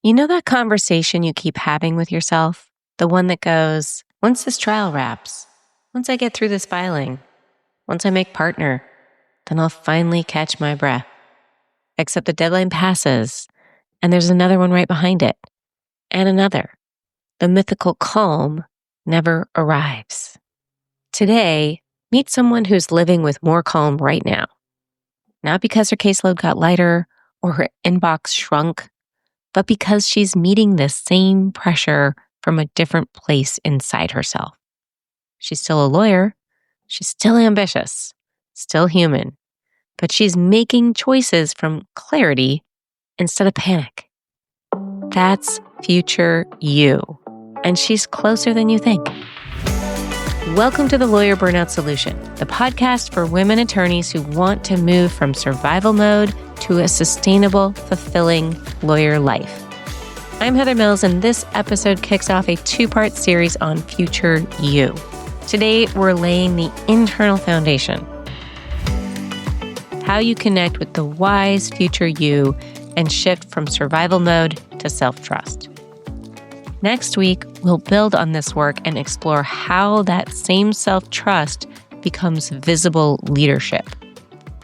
You know that conversation you keep having with yourself? The one that goes, once this trial wraps, once I get through this filing, once I make partner, then I'll finally catch my breath. Except the deadline passes, and there's another one right behind it, and another. The mythical calm never arrives. Today, meet someone who's living with more calm right now. Not because her caseload got lighter or her inbox shrunk, but because she's meeting the same pressure from a different place inside herself. She's still a lawyer, she's still ambitious, still human, but she's making choices from clarity instead of panic. That's future you, and she's closer than you think. Welcome to the Lawyer Burnout Solution, the podcast for women attorneys who want to move from survival mode to a sustainable, fulfilling lawyer life. I'm Heather Mills, and this episode kicks off a two-part series on future you. Today, we're laying the internal foundation. How you connect with the wise future you and shift from survival mode to self-trust. Next week, we'll build on this work and explore how that same self-trust becomes visible leadership.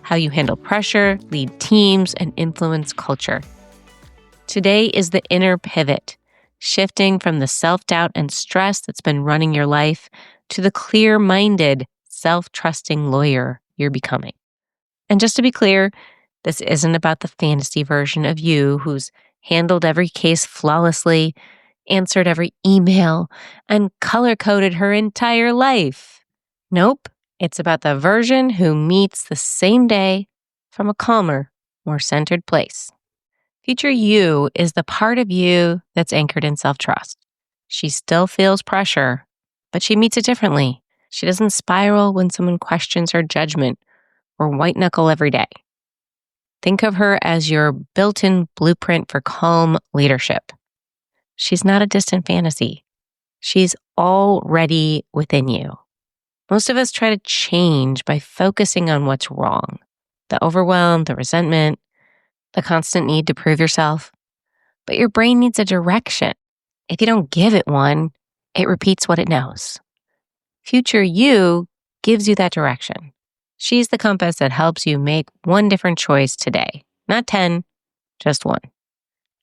How you handle pressure, lead teams, and influence culture. Today is the inner pivot, shifting from the self-doubt and stress that's been running your life to the clear-minded, self-trusting lawyer you're becoming. And just to be clear, this isn't about the fantasy version of you who's handled every case flawlessly, answered every email, and color-coded her entire life. Nope, it's about the version who meets the same day from a calmer, more centered place. Future you is the part of you that's anchored in self-trust. She still feels pressure, but she meets it differently. She doesn't spiral when someone questions her judgment or white-knuckle every day. Think of her as your built-in blueprint for calm leadership. She's not a distant fantasy. She's already within you. Most of us try to change by focusing on what's wrong. The overwhelm, the resentment, the constant need to prove yourself. But your brain needs a direction. If you don't give it one, it repeats what it knows. Future you gives you that direction. She's the compass that helps you make one different choice today. Not 10, just one.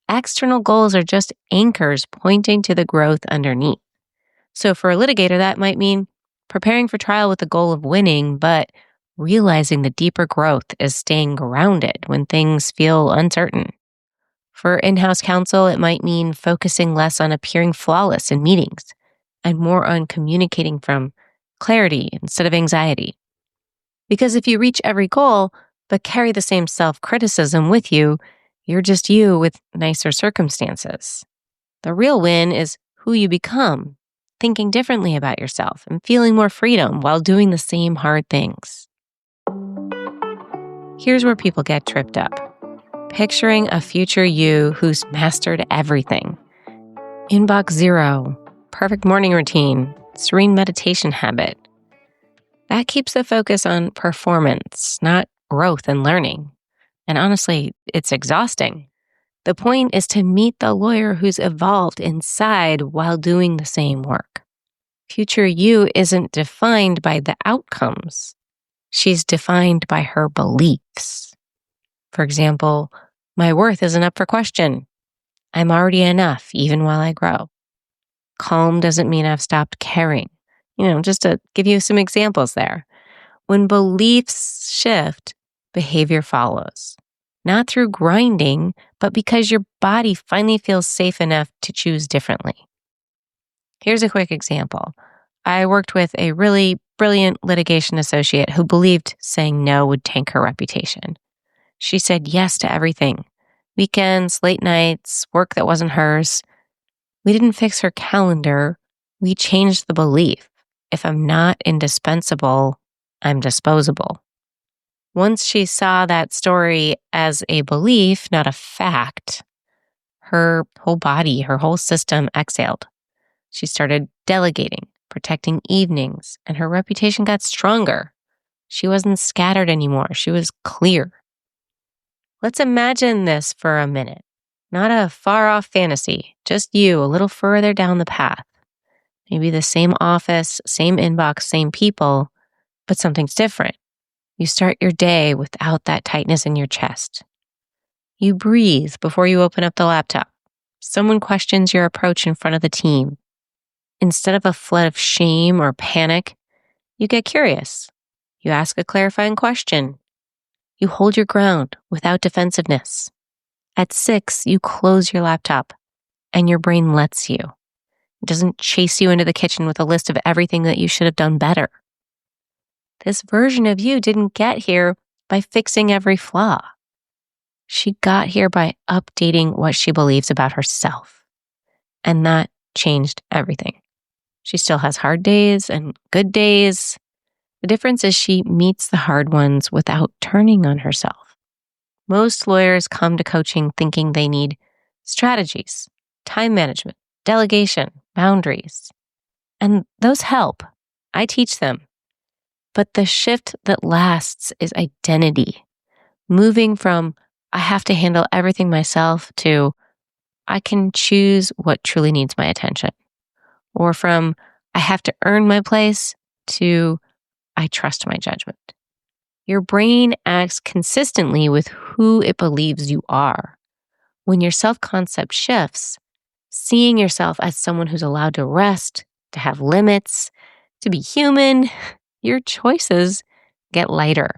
External goals are just anchors pointing to the growth underneath. So for a litigator, that might mean preparing for trial with the goal of winning, but realizing the deeper growth is staying grounded when things feel uncertain. For in-house counsel, it might mean focusing less on appearing flawless in meetings and more on communicating from clarity instead of anxiety. Because if you reach every goal, but carry the same self-criticism with you, you're just you with nicer circumstances. The real win is who you become, thinking differently about yourself and feeling more freedom while doing the same hard things. Here's where people get tripped up. Picturing a future you who's mastered everything. Inbox zero, perfect morning routine, serene meditation habit. That keeps the focus on performance, not growth and learning. And honestly, it's exhausting. The point is to meet the lawyer who's evolved inside while doing the same work. Future you isn't defined by the outcomes. She's defined by her beliefs. For example, my worth isn't up for question. I'm already enough, even while I grow. Calm doesn't mean I've stopped caring. Just to give you some examples there. When beliefs shift, behavior follows. Not through grinding, but because your body finally feels safe enough to choose differently. Here's a quick example. I worked with a really brilliant litigation associate who believed saying no would tank her reputation. She said yes to everything. Weekends, late nights, work that wasn't hers. We didn't fix her calendar. We changed the belief. If I'm not indispensable, I'm disposable. Once she saw that story as a belief, not a fact, her whole body, her whole system exhaled. She started delegating, protecting evenings, and her reputation got stronger. She wasn't scattered anymore. She was clear. Let's imagine this for a minute. Not a far-off fantasy, just you a little further down the path. Maybe the same office, same inbox, same people, but something's different. You start your day without that tightness in your chest. You breathe before you open up the laptop. Someone questions your approach in front of the team. Instead of a flood of shame or panic, you get curious. You ask a clarifying question. You hold your ground without defensiveness. At 6, you close your laptop and your brain lets you. It doesn't chase you into the kitchen with a list of everything that you should have done better. This version of you didn't get here by fixing every flaw. She got here by updating what she believes about herself. And that changed everything. She still has hard days and good days. The difference is she meets the hard ones without turning on herself. Most lawyers come to coaching thinking they need strategies, time management, delegation, boundaries. And those help. I teach them. But the shift that lasts is identity. Moving from, I have to handle everything myself to, I can choose what truly needs my attention. Or from, I have to earn my place to, I trust my judgment. Your brain acts consistently with who it believes you are. When your self-concept shifts, seeing yourself as someone who's allowed to rest, to have limits, to be human, your choices get lighter.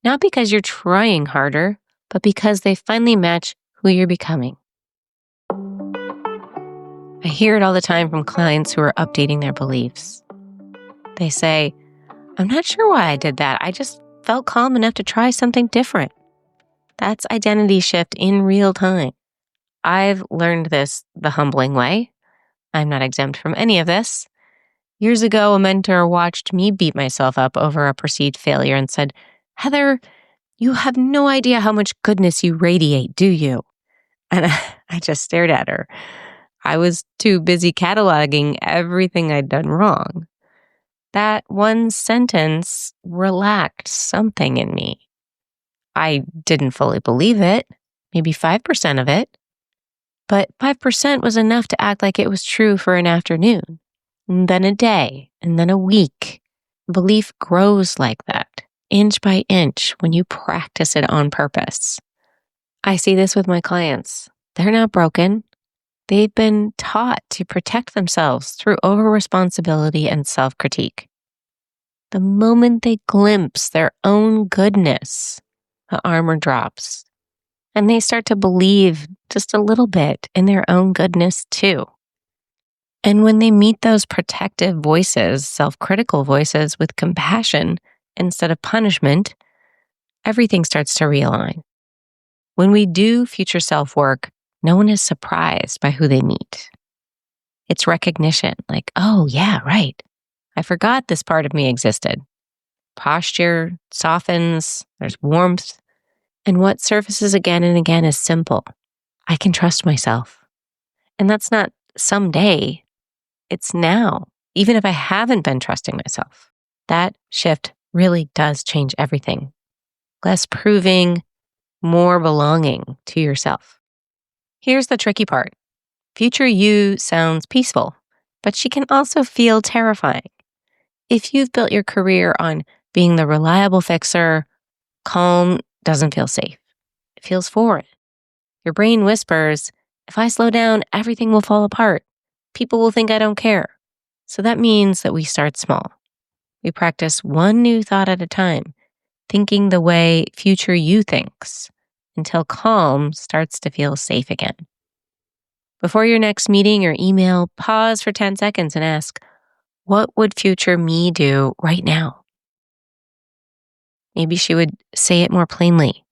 Not because you're trying harder, but because they finally match who you're becoming. I hear it all the time from clients who are updating their beliefs. They say, I'm not sure why I did that. I just felt calm enough to try something different. That's identity shift in real time. I've learned this the humbling way. I'm not exempt from any of this. Years ago, a mentor watched me beat myself up over a perceived failure and said, Heather, you have no idea how much goodness you radiate, do you? And I just stared at her. I was too busy cataloging everything I'd done wrong. That one sentence relaxed something in me. I didn't fully believe it, maybe 5% of it, but 5% was enough to act like it was true for an afternoon, and then a day, and then a week. Belief grows like that, inch by inch, when you practice it on purpose. I see this with my clients. They're not broken. They've been taught to protect themselves through over-responsibility and self-critique. The moment they glimpse their own goodness, the armor drops, and they start to believe just a little bit in their own goodness too. And when they meet those protective voices, self-critical voices with compassion instead of punishment, everything starts to realign. When we do future self-work, no one is surprised by who they meet. It's recognition, like, oh yeah, right. I forgot this part of me existed. Posture softens, there's warmth, and what surfaces again and again is simple. I can trust myself. And that's not someday, it's now, even if I haven't been trusting myself. That shift really does change everything. Less proving, more belonging to yourself. Here's the tricky part. Future you sounds peaceful, but she can also feel terrifying. If you've built your career on being the reliable fixer, calm doesn't feel safe. It feels foreign. Your brain whispers, if I slow down, everything will fall apart. People will think I don't care. So that means that we start small. We practice one new thought at a time, thinking the way future you thinks, until calm starts to feel safe again. Before your next meeting or email, pause for 10 seconds and ask, what would future me do right now? Maybe she would say it more plainly.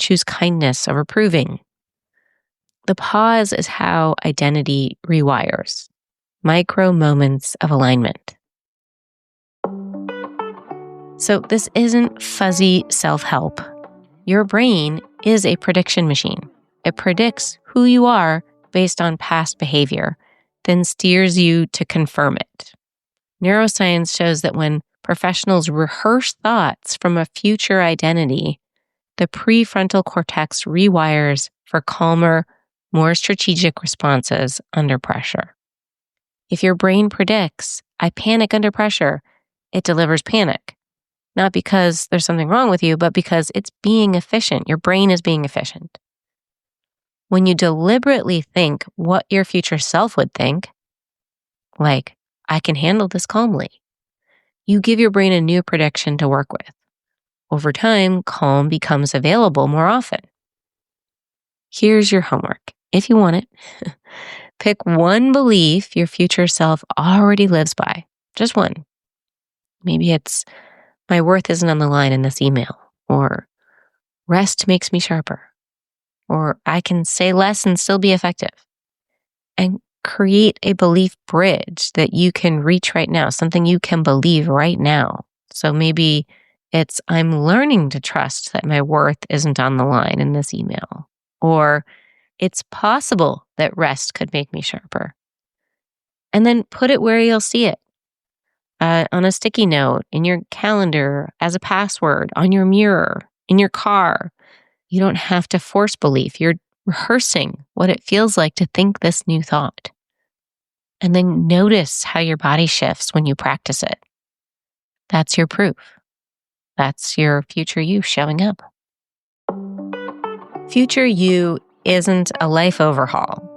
Choose kindness over proving. The pause is how identity rewires. Micro moments of alignment. So this isn't fuzzy self-help. Your brain is a prediction machine. It predicts who you are based on past behavior, then steers you to confirm it. Neuroscience shows that when professionals rehearse thoughts from a future identity, the prefrontal cortex rewires for calmer, more strategic responses under pressure. If your brain predicts, I panic under pressure, it delivers panic. Not because there's something wrong with you, but because it's being efficient. Your brain is being efficient. When you deliberately think what your future self would think, like, I can handle this calmly, you give your brain a new prediction to work with. Over time, calm becomes available more often. Here's your homework, if you want it. Pick one belief your future self already lives by. Just one. Maybe it's, my worth isn't on the line in this email, or rest makes me sharper, or I can say less and still be effective. And create a belief bridge that you can reach right now, something you can believe right now. So maybe it's, I'm learning to trust that my worth isn't on the line in this email, or it's possible that rest could make me sharper. And then put it where you'll see it. On a sticky note, in your calendar, as a password, on your mirror, in your car. You don't have to force belief. You're rehearsing what it feels like to think this new thought. And then notice how your body shifts when you practice it. That's your proof. That's your future you showing up. Future you isn't a life overhaul.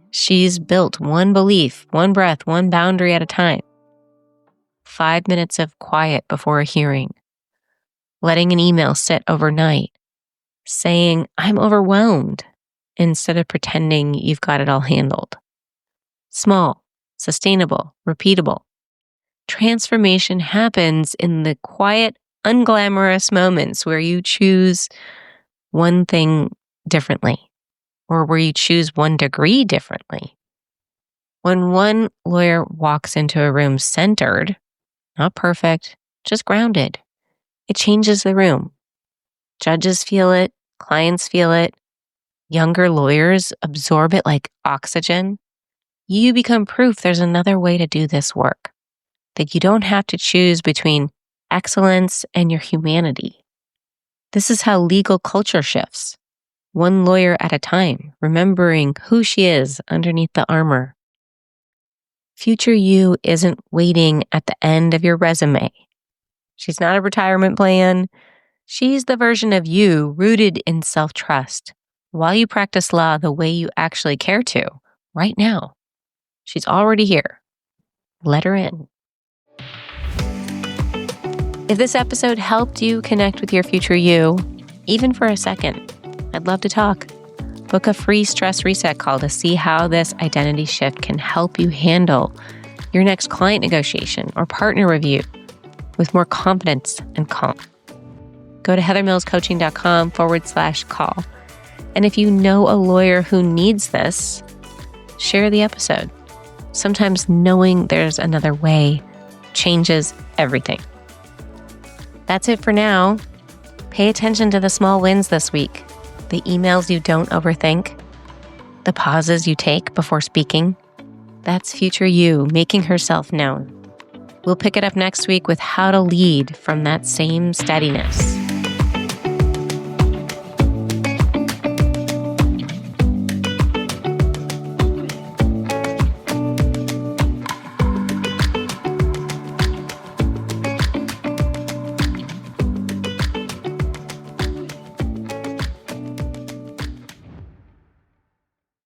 She's built one belief, one breath, one boundary at a time. 5 minutes of quiet before a hearing. Letting an email sit overnight. Saying, I'm overwhelmed, instead of pretending you've got it all handled. Small, sustainable, repeatable. Transformation happens in the quiet, unglamorous moments where you choose one thing differently, or where you choose 1 degree differently. When one lawyer walks into a room centered, not perfect, just grounded, it changes the room. Judges feel it, clients feel it, younger lawyers absorb it like oxygen. You become proof there's another way to do this work, that you don't have to choose between excellence and your humanity. This is how legal culture shifts, one lawyer at a time, remembering who she is underneath the armor. Future you isn't waiting at the end of your resume. She's not a retirement plan. She's the version of you rooted in self-trust while you practice law the way you actually care to, right now. She's already here. Let her in. If this episode helped you connect with your future you, even for a second, I'd love to talk. Book a free stress reset call to see how this identity shift can help you handle your next client negotiation or partner review with more confidence and calm. Go to heathermillscoaching.com/call. And if you know a lawyer who needs this, share the episode. Sometimes knowing there's another way changes everything. That's it for now. Pay attention to the small wins this week. The emails you don't overthink, the pauses you take before speaking. That's future you making herself known. We'll pick it up next week with how to lead from that same steadiness.